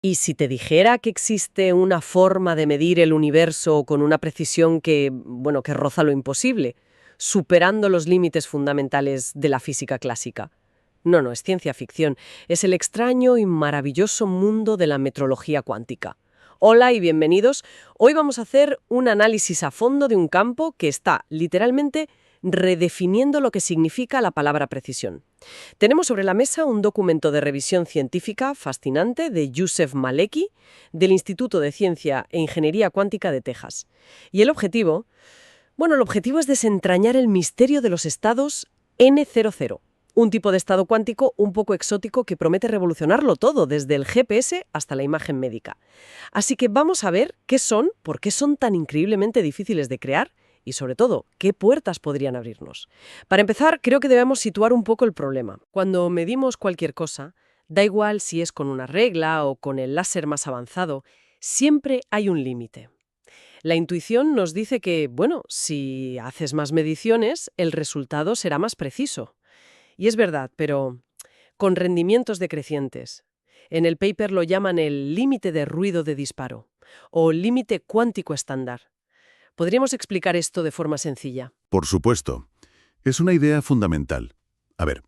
¿Y si te dijera que existe una forma de medir el universo con una precisión que roza lo imposible, superando los límites fundamentales de la física clásica? No, no, es ciencia ficción. Es el extraño y maravilloso mundo de la metrología cuántica. Hola y bienvenidos. Hoy vamos a hacer un análisis a fondo de un campo que está, literalmente, redefiniendo lo que significa la palabra precisión. Tenemos sobre la mesa un documento de revisión científica fascinante de Youssef Maleki, del Instituto de Ciencia e Ingeniería Cuántica de Texas. Y el objetivo es desentrañar el misterio de los estados N00, un tipo de estado cuántico un poco exótico que promete revolucionarlo todo, desde el GPS hasta la imagen médica. Así que vamos a ver qué son, por qué son tan increíblemente difíciles de crear y, sobre todo, qué puertas podrían abrirnos. Para empezar, creo que debemos situar un poco el problema. Cuando medimos cualquier cosa, da igual si es con una regla o con el láser más avanzado, siempre hay un límite. La intuición nos dice que, si haces más mediciones, el resultado será más preciso. Y es verdad, pero con rendimientos decrecientes. En el paper lo llaman el límite de ruido de disparo o límite cuántico estándar. ¿Podríamos explicar esto de forma sencilla? Por supuesto. Es una idea fundamental. A ver,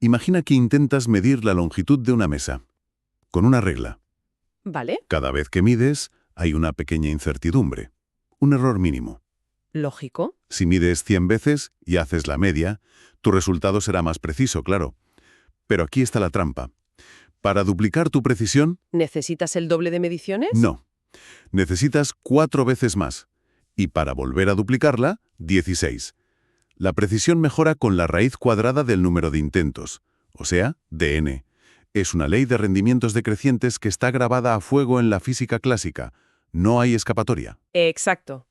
imagina que intentas medir la longitud de una mesa, con una regla. ¿Vale? Cada vez que mides, hay una pequeña incertidumbre, un error mínimo. Lógico. Si mides 100 veces y haces la media, tu resultado será más preciso, claro. Pero aquí está la trampa. Para duplicar tu precisión, ¿Necesitas el doble de mediciones? no. Necesitas 4 veces más. Y para volver a duplicarla, 16. La precisión mejora con la raíz cuadrada del número de intentos, o sea, de n. Es una ley de rendimientos decrecientes que está grabada a fuego en la física clásica. No hay escapatoria. Exacto.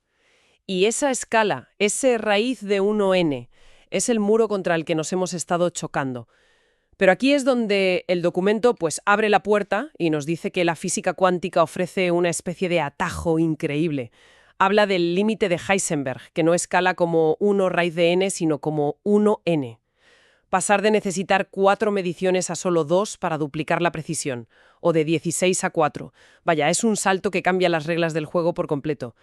Y esa escala, ese raíz de 1n, es el muro contra el que nos hemos estado chocando. Pero aquí es donde el documento abre la puerta y nos dice que la física cuántica ofrece una especie de atajo increíble. Habla del límite de Heisenberg, que no escala como 1 raíz de n, sino como 1n. Pasar de necesitar 4 mediciones a solo 2 para duplicar la precisión, o de 16 a 4. Vaya, es un salto que cambia las reglas del juego por completo.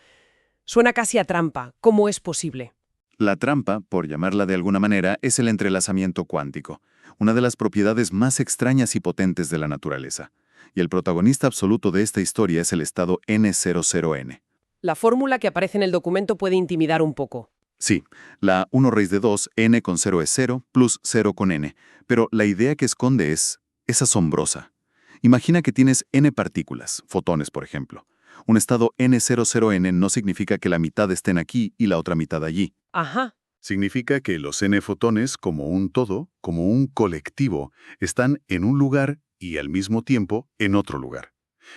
Suena casi a trampa. ¿Cómo es posible? La trampa, por llamarla de alguna manera, es el entrelazamiento cuántico, una de las propiedades más extrañas y potentes de la naturaleza. Y el protagonista absoluto de esta historia es el estado N00N. La fórmula que aparece en el documento puede intimidar un poco. Sí, la 1 raíz de 2, n con 0 es 0, plus 0 con n. Pero la idea que esconde es asombrosa. Imagina que tienes n partículas, fotones por ejemplo. Un estado N00N no significa que la mitad estén aquí y la otra mitad allí. Ajá. Significa que los n fotones, como un todo, como un colectivo, están en un lugar y al mismo tiempo en otro lugar.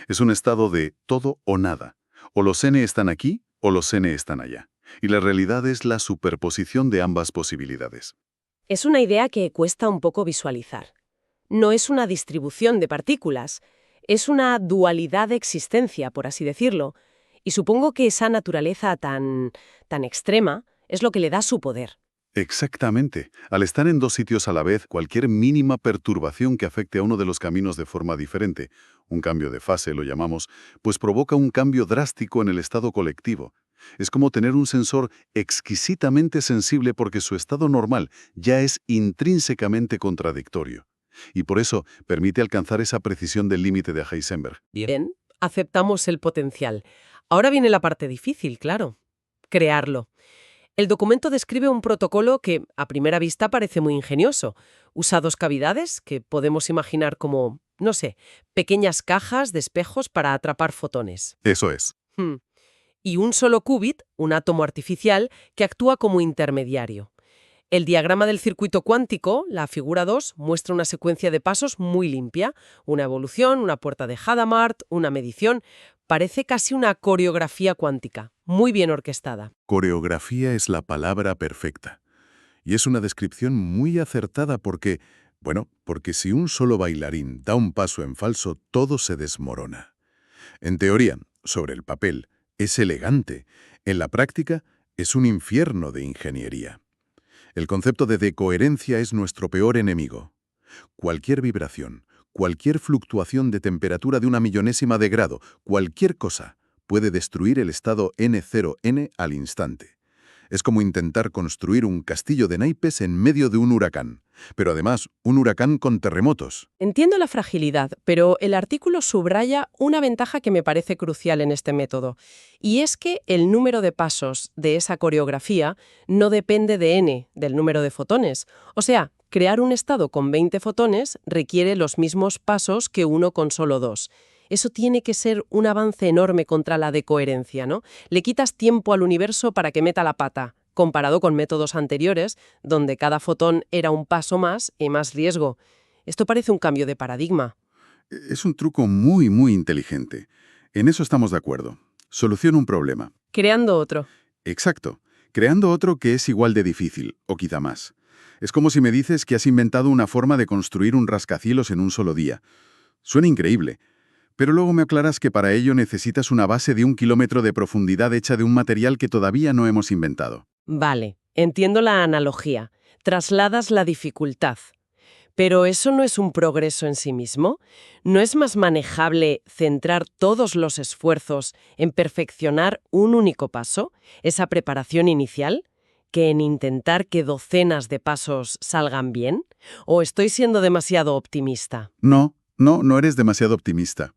Es un estado de todo o nada. O los n están aquí o los n están allá. Y la realidad es la superposición de ambas posibilidades. Es una idea que cuesta un poco visualizar. No es una distribución de partículas, es una dualidad de existencia, por así decirlo, y supongo que esa naturaleza tan extrema es lo que le da su poder. Exactamente. Al estar en dos sitios a la vez, cualquier mínima perturbación que afecte a uno de los caminos de forma diferente, un cambio de fase lo llamamos, pues provoca un cambio drástico en el estado colectivo. Es como tener un sensor exquisitamente sensible porque su estado normal ya es intrínsecamente contradictorio. Y por eso permite alcanzar esa precisión del límite de Heisenberg. Bien, aceptamos el potencial. Ahora viene la parte difícil, claro. Crearlo. El documento describe un protocolo que, a primera vista, parece muy ingenioso. Usa dos cavidades, que podemos imaginar como, no sé, pequeñas cajas de espejos para atrapar fotones. Eso es. Hmm. Y un solo qubit, un átomo artificial, que actúa como intermediario. El diagrama del circuito cuántico, la figura 2, muestra una secuencia de pasos muy limpia. Una evolución, una puerta de Hadamard, una medición. Parece casi una coreografía cuántica, muy bien orquestada. Coreografía es la palabra perfecta. Y es una descripción muy acertada porque si un solo bailarín da un paso en falso, todo se desmorona. En teoría, sobre el papel, es elegante. En la práctica, es un infierno de ingeniería. El concepto de decoherencia es nuestro peor enemigo. Cualquier vibración, cualquier fluctuación de temperatura de una millonésima de grado, cualquier cosa, puede destruir el estado N0N al instante. Es como intentar construir un castillo de naipes en medio de un huracán. Pero además, un huracán con terremotos. Entiendo la fragilidad, pero el artículo subraya una ventaja que me parece crucial en este método, y es que el número de pasos de esa coreografía no depende de n, del número de fotones. O sea, crear un estado con 20 fotones requiere los mismos pasos que uno con solo 2. Eso tiene que ser un avance enorme contra la decoherencia, ¿no? Le quitas tiempo al universo para que meta la pata, comparado con métodos anteriores, donde cada fotón era un paso más y más riesgo. Esto parece un cambio de paradigma. Es un truco muy, muy inteligente. En eso estamos de acuerdo. Soluciona un problema. Creando otro. Exacto. Creando otro que es igual de difícil, o quizá más. Es como si me dices que has inventado una forma de construir un rascacielos en un solo día. Suena increíble. Pero luego me aclaras que para ello necesitas una base de 1 kilómetro de profundidad hecha de un material que todavía no hemos inventado. Vale, entiendo la analogía. Trasladas la dificultad. Pero ¿eso no es un progreso en sí mismo? ¿No es más manejable centrar todos los esfuerzos en perfeccionar un único paso, esa preparación inicial, que en intentar que docenas de pasos salgan bien? ¿O estoy siendo demasiado optimista? No eres demasiado optimista.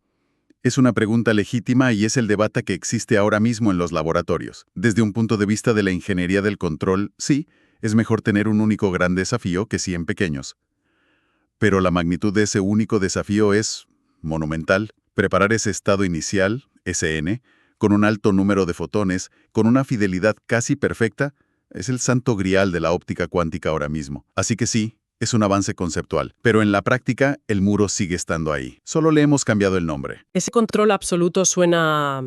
Es una pregunta legítima y es el debate que existe ahora mismo en los laboratorios. Desde un punto de vista de la ingeniería del control, sí, es mejor tener un único gran desafío que 100 pequeños. Pero la magnitud de ese único desafío es monumental. Preparar ese estado inicial, SN, con un alto número de fotones, con una fidelidad casi perfecta, es el santo grial de la óptica cuántica ahora mismo. Así que sí, es un avance conceptual, pero en la práctica el muro sigue estando ahí. Solo le hemos cambiado el nombre. Ese control absoluto suena,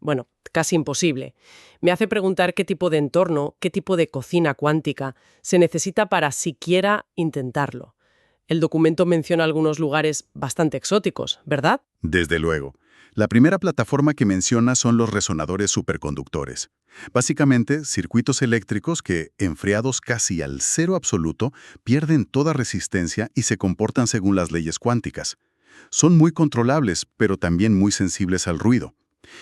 bueno, casi imposible. Me hace preguntar qué tipo de entorno, qué tipo de cocina cuántica se necesita para siquiera intentarlo. El documento menciona algunos lugares bastante exóticos, ¿verdad? Desde luego. La primera plataforma que menciona son los resonadores superconductores. Básicamente, circuitos eléctricos que, enfriados casi al cero absoluto, pierden toda resistencia y se comportan según las leyes cuánticas. Son muy controlables, pero también muy sensibles al ruido.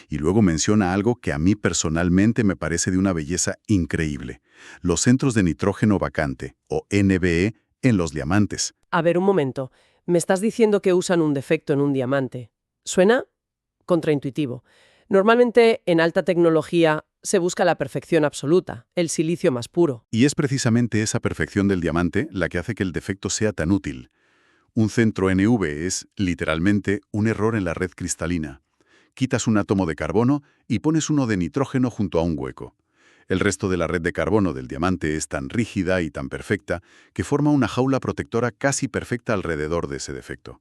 Y luego menciona algo que a mí personalmente me parece de una belleza increíble: los centros de nitrógeno vacante, o NVE, en los diamantes. A ver, un momento. Me estás diciendo que usan un defecto en un diamante. ¿Suena? Contraintuitivo. Normalmente, en alta tecnología, se busca la perfección absoluta, el silicio más puro. Y es precisamente esa perfección del diamante la que hace que el defecto sea tan útil. Un centro NV es, literalmente, un error en la red cristalina. Quitas un átomo de carbono y pones uno de nitrógeno junto a un hueco. El resto de la red de carbono del diamante es tan rígida y tan perfecta que forma una jaula protectora casi perfecta alrededor de ese defecto.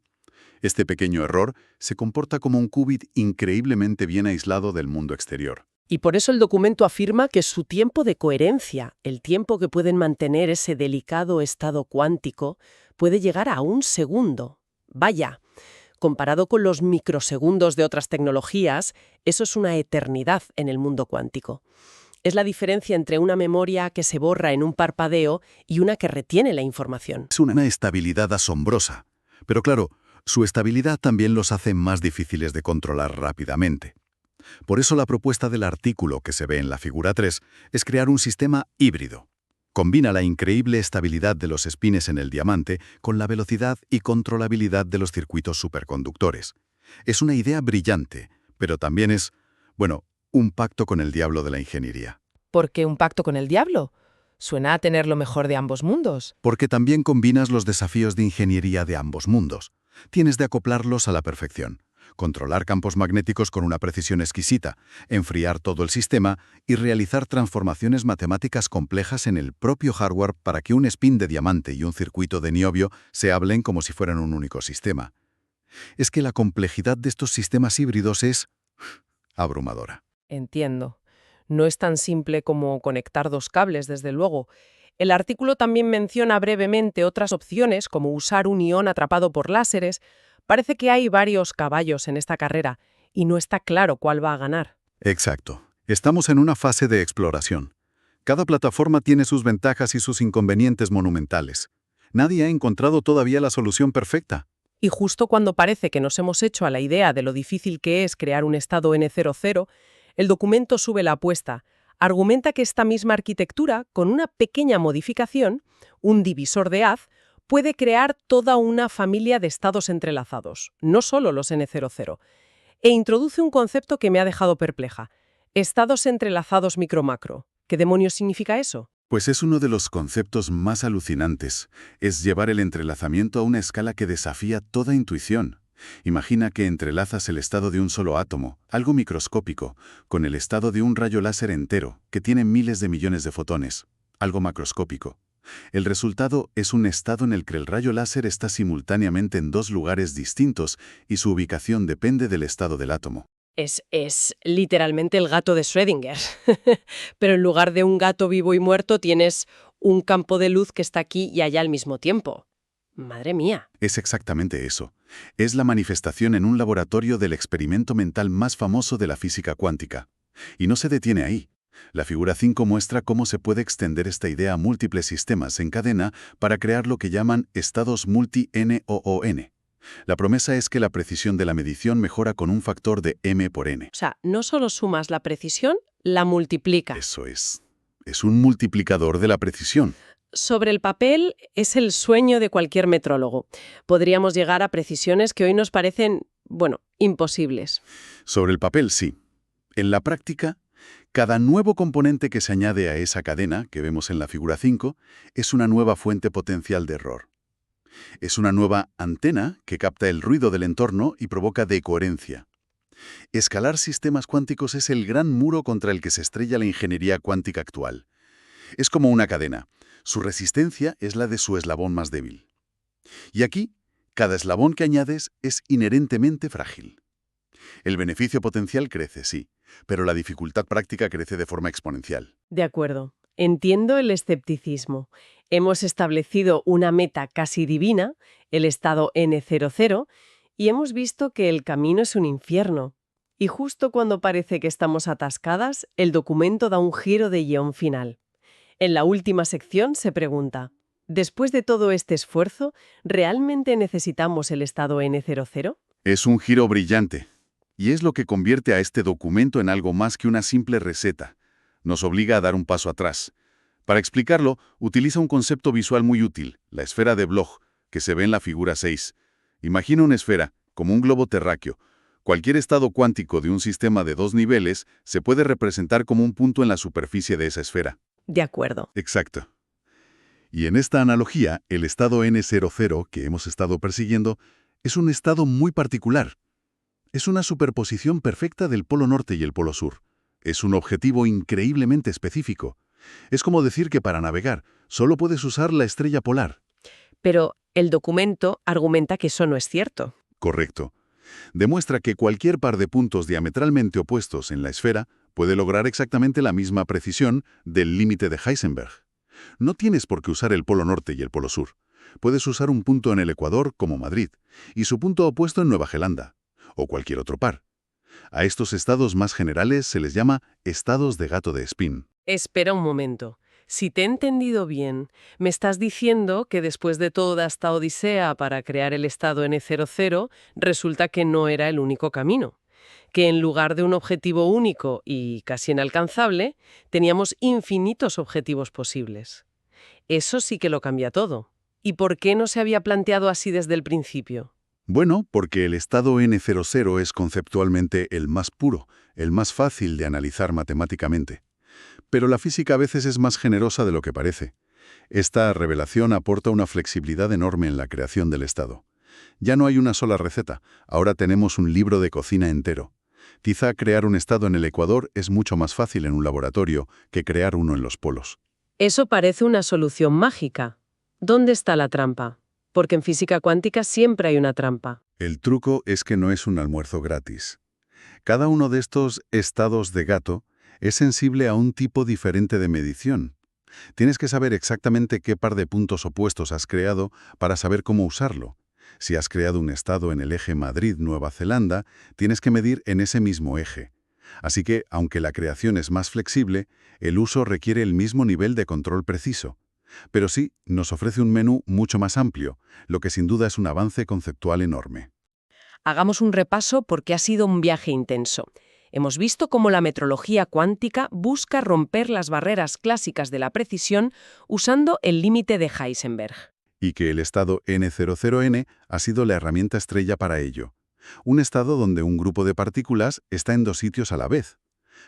Este pequeño error se comporta como un qubit increíblemente bien aislado del mundo exterior. Y por eso el documento afirma que su tiempo de coherencia, el tiempo que pueden mantener ese delicado estado cuántico, puede llegar a 1 segundo. Vaya, comparado con los microsegundos de otras tecnologías, eso es una eternidad en el mundo cuántico. Es la diferencia entre una memoria que se borra en un parpadeo y una que retiene la información. Es una estabilidad asombrosa. Pero claro, su estabilidad también los hace más difíciles de controlar rápidamente. Por eso la propuesta del artículo que se ve en la figura 3 es crear un sistema híbrido. Combina la increíble estabilidad de los espines en el diamante con la velocidad y controlabilidad de los circuitos superconductores. Es una idea brillante, pero también es, un pacto con el diablo de la ingeniería. ¿Por qué un pacto con el diablo? Suena a tener lo mejor de ambos mundos. Porque también combinas los desafíos de ingeniería de ambos mundos. Tienes de acoplarlos a la perfección. Controlar campos magnéticos con una precisión exquisita, enfriar todo el sistema y realizar transformaciones matemáticas complejas en el propio hardware para que un spin de diamante y un circuito de niobio se hablen como si fueran un único sistema. Es que la complejidad de estos sistemas híbridos es abrumadora. Entiendo. No es tan simple como conectar 2 cables, desde luego. El artículo también menciona brevemente otras opciones, como usar un ion atrapado por láseres. Parece que hay varios caballos en esta carrera, y no está claro cuál va a ganar. Exacto. Estamos en una fase de exploración. Cada plataforma tiene sus ventajas y sus inconvenientes monumentales. Nadie ha encontrado todavía la solución perfecta. Y justo cuando parece que nos hemos hecho a la idea de lo difícil que es crear un estado N00, el documento sube la apuesta. Argumenta que esta misma arquitectura, con una pequeña modificación, un divisor de haz, puede crear toda una familia de estados entrelazados, no solo los N00, e introduce un concepto que me ha dejado perpleja: estados entrelazados micro-macro. ¿Qué demonios significa eso? Pues es uno de los conceptos más alucinantes. Es llevar el entrelazamiento a una escala que desafía toda intuición. Imagina que entrelazas el estado de un solo átomo, algo microscópico, con el estado de un rayo láser entero, que tiene miles de millones de fotones, algo macroscópico. El resultado es un estado en el que el rayo láser está simultáneamente en dos lugares distintos y su ubicación depende del estado del átomo. Es literalmente el gato de Schrödinger. Pero en lugar de un gato vivo y muerto tienes un campo de luz que está aquí y allá al mismo tiempo. Madre mía. Es exactamente eso. Es la manifestación en un laboratorio del experimento mental más famoso de la física cuántica. Y no se detiene ahí. La figura 5 muestra cómo se puede extender esta idea a múltiples sistemas en cadena para crear lo que llaman estados multi-N-O-O-N. La promesa es que la precisión de la medición mejora con un factor de m por n. O sea, no solo sumas la precisión, la multiplicas. Eso es. Es un multiplicador de la precisión. Sobre el papel es el sueño de cualquier metrólogo. Podríamos llegar a precisiones que hoy nos parecen, imposibles. Sobre el papel, sí. En la práctica, cada nuevo componente que se añade a esa cadena, que vemos en la figura 5, es una nueva fuente potencial de error. Es una nueva antena que capta el ruido del entorno y provoca decoherencia. Escalar sistemas cuánticos es el gran muro contra el que se estrella la ingeniería cuántica actual. Es como una cadena. Su resistencia es la de su eslabón más débil. Y aquí, cada eslabón que añades es inherentemente frágil. El beneficio potencial crece, sí, pero la dificultad práctica crece de forma exponencial. De acuerdo. Entiendo el escepticismo. Hemos establecido una meta casi divina, el estado N00, y hemos visto que el camino es un infierno. Y justo cuando parece que estamos atascadas, el documento da un giro de guión final. En la última sección se pregunta: ¿después de todo este esfuerzo, realmente necesitamos el estado N00? Es un giro brillante, y es lo que convierte a este documento en algo más que una simple receta. Nos obliga a dar un paso atrás. Para explicarlo, utiliza un concepto visual muy útil, la esfera de Bloch, que se ve en la figura 6. Imagina una esfera, como un globo terráqueo. Cualquier estado cuántico de un sistema de dos niveles se puede representar como un punto en la superficie de esa esfera. De acuerdo. Exacto. Y en esta analogía, el estado N00 que hemos estado persiguiendo es un estado muy particular. Es una superposición perfecta del polo norte y el polo sur. Es un objetivo increíblemente específico. Es como decir que para navegar solo puedes usar la estrella polar. Pero el documento argumenta que eso no es cierto. Correcto. Demuestra que cualquier par de puntos diametralmente opuestos en la esfera puede lograr exactamente la misma precisión del límite de Heisenberg. No tienes por qué usar el polo norte y el polo sur. Puedes usar un punto en el Ecuador, como Madrid, y su punto opuesto en Nueva Zelanda, o cualquier otro par. A estos estados más generales se les llama estados de gato de spin. Espera un momento. Si te he entendido bien, me estás diciendo que después de toda esta odisea para crear el estado N00, resulta que no era el único camino. Que en lugar de un objetivo único y casi inalcanzable, teníamos infinitos objetivos posibles. Eso sí que lo cambia todo. ¿Y por qué no se había planteado así desde el principio? Bueno, porque el estado N00 es conceptualmente el más puro, el más fácil de analizar matemáticamente. Pero la física a veces es más generosa de lo que parece. Esta revelación aporta una flexibilidad enorme en la creación del estado. Ya no hay una sola receta, ahora tenemos un libro de cocina entero. Quizá crear un estado en el Ecuador es mucho más fácil en un laboratorio que crear uno en los polos. Eso parece una solución mágica. ¿Dónde está la trampa? Porque en física cuántica siempre hay una trampa. El truco es que no es un almuerzo gratis. Cada uno de estos estados de gato es sensible a un tipo diferente de medición. Tienes que saber exactamente qué par de puntos opuestos has creado para saber cómo usarlo. Si has creado un estado en el eje Madrid-Nueva Zelanda, tienes que medir en ese mismo eje. Así que, aunque la creación es más flexible, el uso requiere el mismo nivel de control preciso. Pero sí, nos ofrece un menú mucho más amplio, lo que sin duda es un avance conceptual enorme. Hagamos un repaso porque ha sido un viaje intenso. Hemos visto cómo la metrología cuántica busca romper las barreras clásicas de la precisión usando el límite de Heisenberg. Y que el estado N00N ha sido la herramienta estrella para ello. Un estado donde un grupo de partículas está en dos sitios a la vez.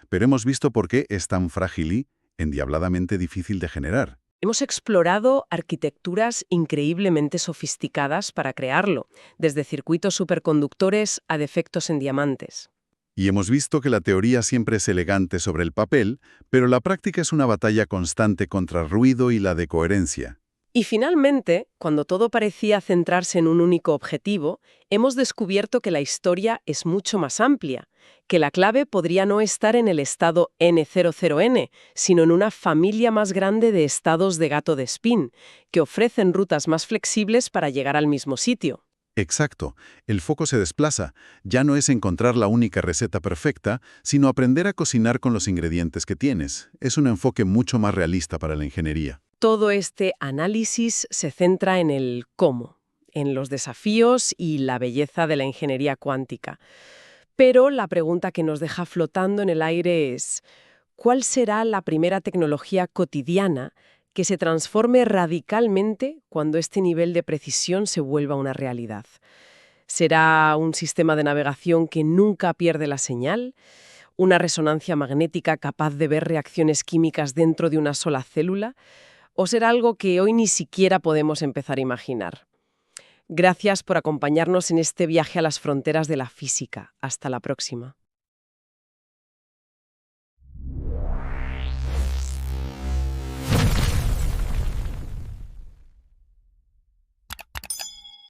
Pero hemos visto por qué es tan frágil y endiabladamente difícil de generar. Hemos explorado arquitecturas increíblemente sofisticadas para crearlo, desde circuitos superconductores a defectos en diamantes. Y hemos visto que la teoría siempre es elegante sobre el papel, pero la práctica es una batalla constante contra el ruido y la decoherencia. Y finalmente, cuando todo parecía centrarse en un único objetivo, hemos descubierto que la historia es mucho más amplia, que la clave podría no estar en el estado N00N, sino en una familia más grande de estados de gato de spin, que ofrecen rutas más flexibles para llegar al mismo sitio. Exacto, el foco se desplaza. Ya no es encontrar la única receta perfecta, sino aprender a cocinar con los ingredientes que tienes. Es un enfoque mucho más realista para la ingeniería. Todo este análisis se centra en el cómo, en los desafíos y la belleza de la ingeniería cuántica. Pero la pregunta que nos deja flotando en el aire es, ¿cuál será la primera tecnología cotidiana que se transforme radicalmente cuando este nivel de precisión se vuelva una realidad? ¿Será un sistema de navegación que nunca pierde la señal? ¿Una resonancia magnética capaz de ver reacciones químicas dentro de una sola célula? ¿O será algo que hoy ni siquiera podemos empezar a imaginar? Gracias por acompañarnos en este viaje a las fronteras de la física. Hasta la próxima.